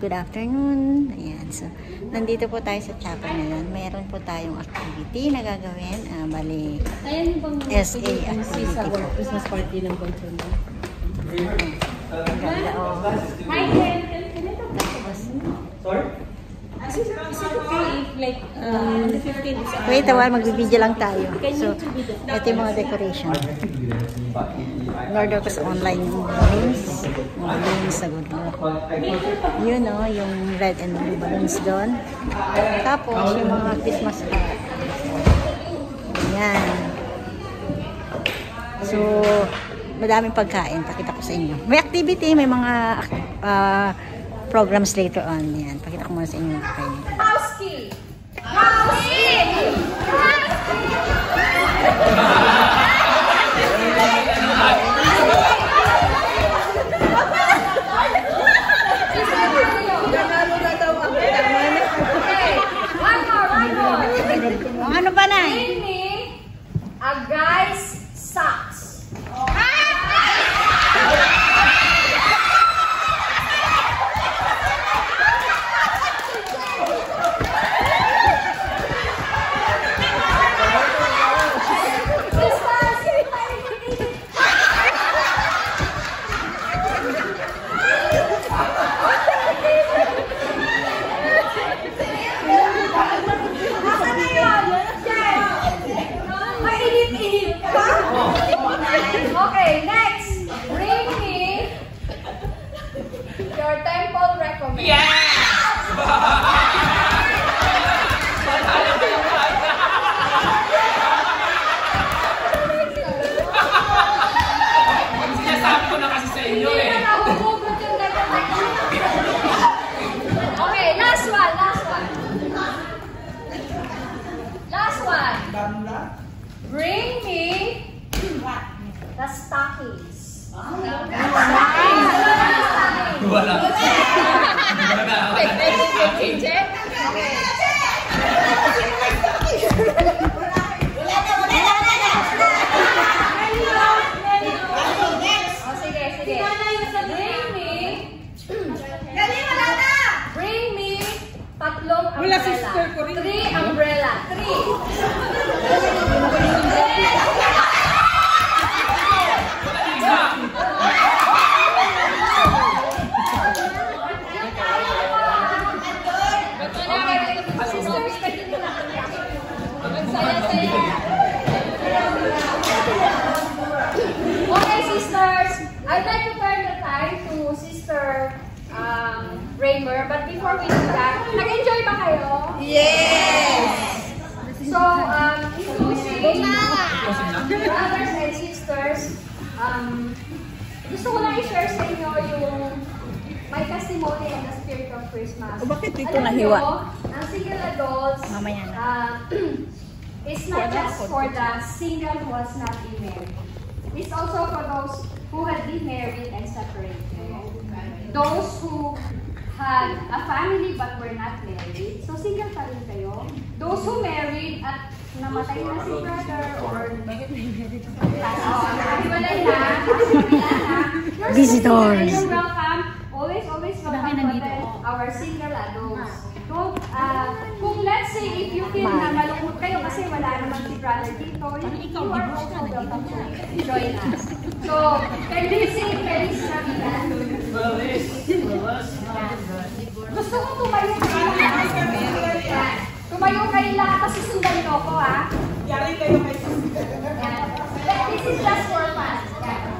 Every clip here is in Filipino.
good afternoon. Ayan, so, nandito po tayo sa chapel ngayon. Meron po tayong activity na gagawin. Bali, SA activity po. Christmas party ng boyfriend mo. Ang ganda, oh. Hi, Ken. Can I talk to us? Sorry? Is it okay if like on the 15th is Wait a while, magbibideo lang tayo. So, ito yung mga decoration. Order ko sa online yung balloons. Mga balloons sa good luck. Yun o, yung red and blue balloons doon. Tapos, yung mga Christmas card. Ayan. So, madaming pagkain. Pakita ko sa inyo. May activity, may mga programs later on. Yan. Pakita ko muna sa inyo. Housekeep! Housekeep! Ano ba na? Bring me a guy's socks. Okay, next. Bring me your temple recommend. Sinasabi ko na kasi sa inyo eh. Hindi na nahuhugot yung recommend. Okay, last one. Last one. Bring me the stockings. Wala. Bring me tatlong umbrella. 3 umbrella. 3. Okay, sisters, I'd like to turn the time to Sister Raymer, but before we do that, nag-enjoy ba kayo? Yes! So, introducing brothers and sisters, gusto ko lang i-share sa inyo yung my testimony of the spirit of Christmas. Bakit dito Alam nahiwa? nyo, ang single adults Mamaya na. is not just for the single who has not been married. It's also for those who had been married and separated. Those who had a family but were not married. So single pa rin kayo. Those who married at namatay na si brother or nakahiwalay na, Visitors. you're welcome. Always welcome our single adults. Don't, kung let's say if you feel na malungkot kayo kasi wala naman si brother dito, you are also welcome to join us. So, can we sing Feliz Navidad? Gusto ko tumayo kayo. Tumayo kayo lahat kasi sundan nyo ako, ha? Yari kayo kay This is just for fun.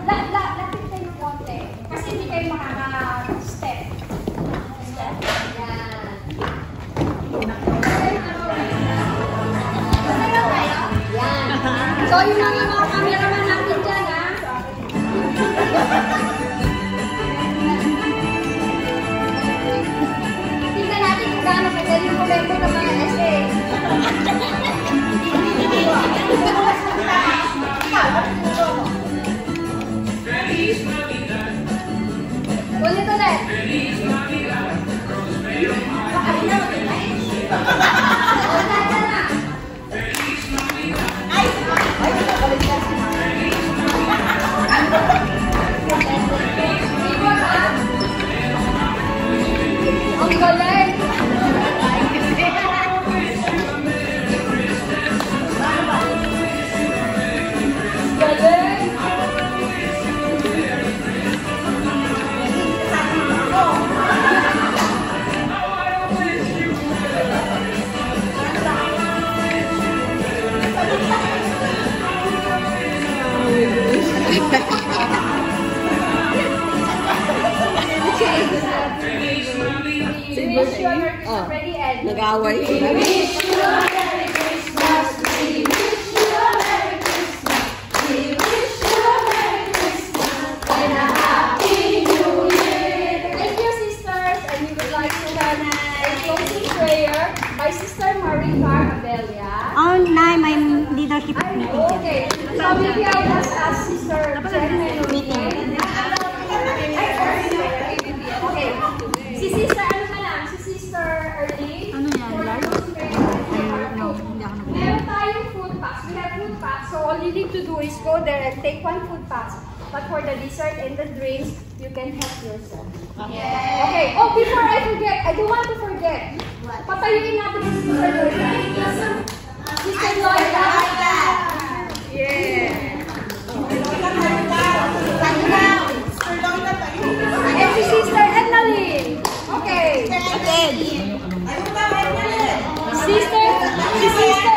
Lapit kayo konti. Kasi hindi kayo makaka-step. Step. Yan. Yan. So, yun lang yung mga cameraman natin dyan, ha? Tingnan natin kung gaano kadali yung komento ng mga SA. Ulit. Ay, Oh, Ready, and nag-away. We wish you a Merry Christmas. We wish you a Merry Christmas. We wish you a Merry Christmas and a Happy New Year. Thank you, sisters, and we would like to have a closing prayer by Sister Maricar Abelia. Oh, Nay, may leadership meeting dyan. Okay, so maybe I'll just ask Sister Jen Meeting. Okay, si Sister, ano na lang? Si Sister Early? Ano yan, large? No, hindi ako nag- Meron tayong food packs. We have food packs. So all you need to do is go there and take one food pack. But for the dessert and the drinks, you can help yourself. Okay. Oh, before I forget, I don't want to forget. Patayuin natin si Sister Loida. Sister Loida. Yeah. And si Sister Ednaline. Okay.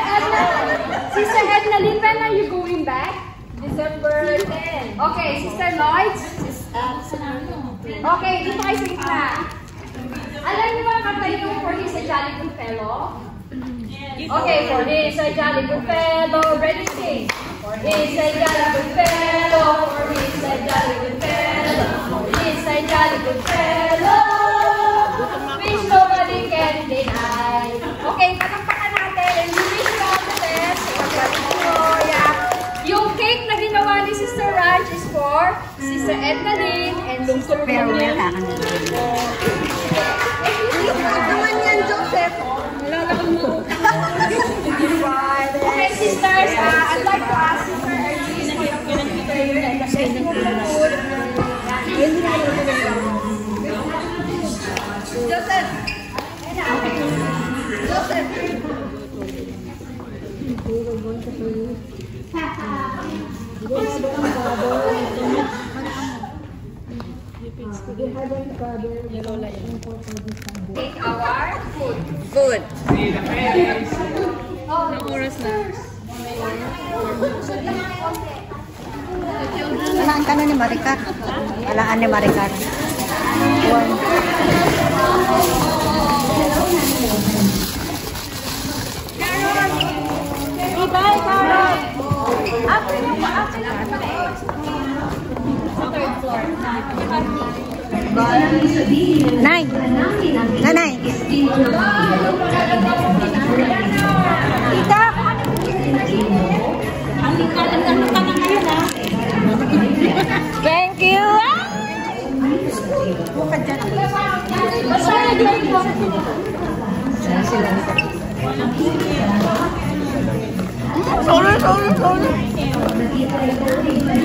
Sister Ednaline, when are you going back? December 10. Okay, Sister Lloyd. Okay, dito kayo sa gitna. Alam niyo ba ang kanta yung For He's a Jolly Good Fellow? Okay, For He's a Jolly Good Fellow. Ready, sing. For He's a Jolly Good Fellow. For He's a Jolly Good Fellow. For He's a Jolly Good Fellow. Which nobody can deny. Okay, palakpakan natin. We wish you all the best. Yung cake na ginawa ni Sister Raj is for Sister Ednaline and Sister Farewell ka ka na. naman yan, Joseph. Okay, sisters, I'd like to ask Sister Ernest for your prayer and the blessing of the food. Joseph. Joseph. Take our food. Food. Walaan ka na ni Maricar. Walaan ni Maricar. One. Bye, Carol. After third floor. Nay! Nanay! Tita, ang lingkalan ng mata na ngayon, ha? Thank you! Basta nag-like mo. Sorry.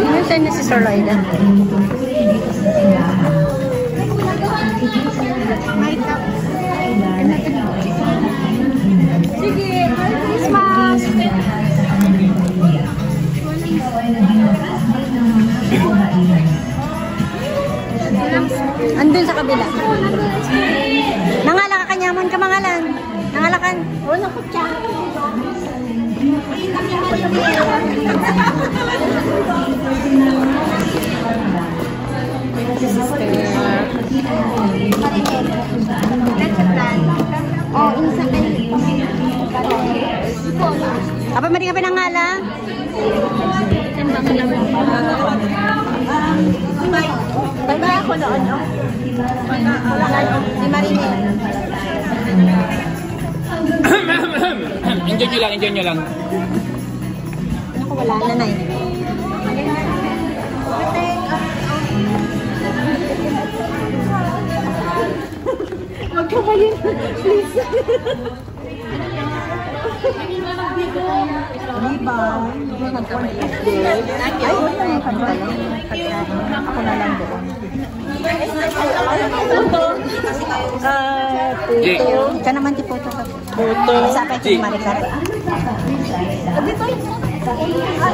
Ano sa'yo na si Sir Loida? Sige, Merry Christmas! Andun sa kabila. Nangala ka kanyaman ka mangalan. Nangalakan. Oh, naku, tiyan. Apa mari ka pinangala? Bala ako noon, no? Si Marine. Enjoy nyo lang. Ano ko wala na na eh. Huwag ka kayo, please. Diba? Ay, wala yung pagkain. Ako na lang doon. Puto. Ika naman ti Puto. Puto. Sabi ko Maricar. Sa kabila.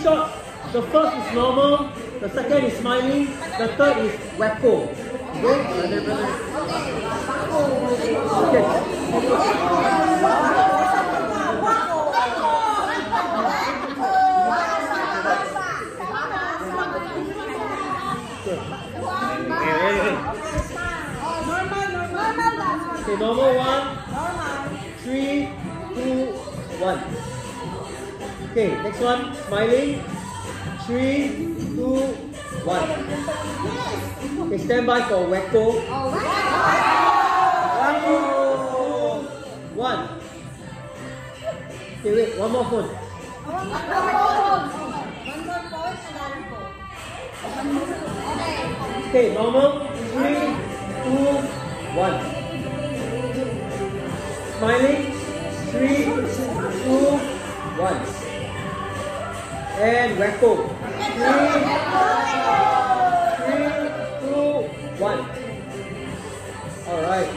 shots. The first is normal, the second is smiling, the third is wacko. Okay, brother. Okay, normal 1, 3, 2, 1. Okay, next one, smiling. 3, 2, 1. Okay, stand by for wacko. Wacko. 1. Okay, wait, one more phone. Okay, normal. 3, 2, 1. Smiling. 3, 2, 1. And wacko. 3, 2, 1. Alright.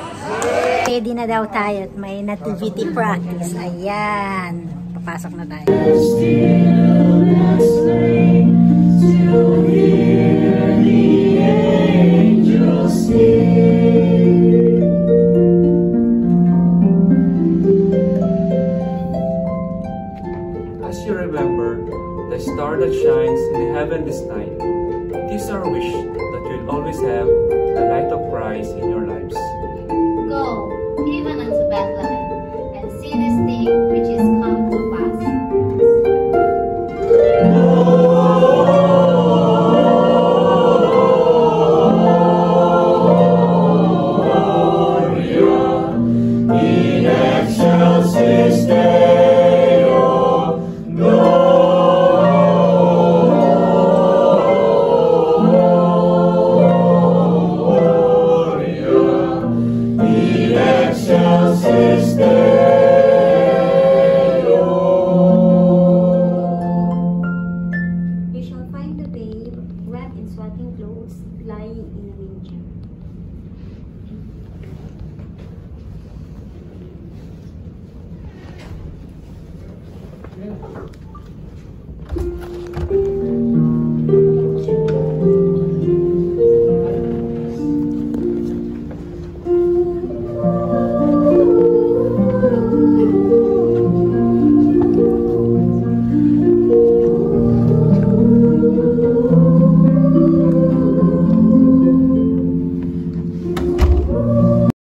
Ready na daw tayo at may nativity practice. Ayan. Papasok na tayo. As you remember, the star that shines in the heaven this night, it is our wish that you'll always have the light of Christ in your lives. Go, even unto Bethlehem, and see this thing which is come to pass. In excelsis Deo, Gloria. In excelsis Deo.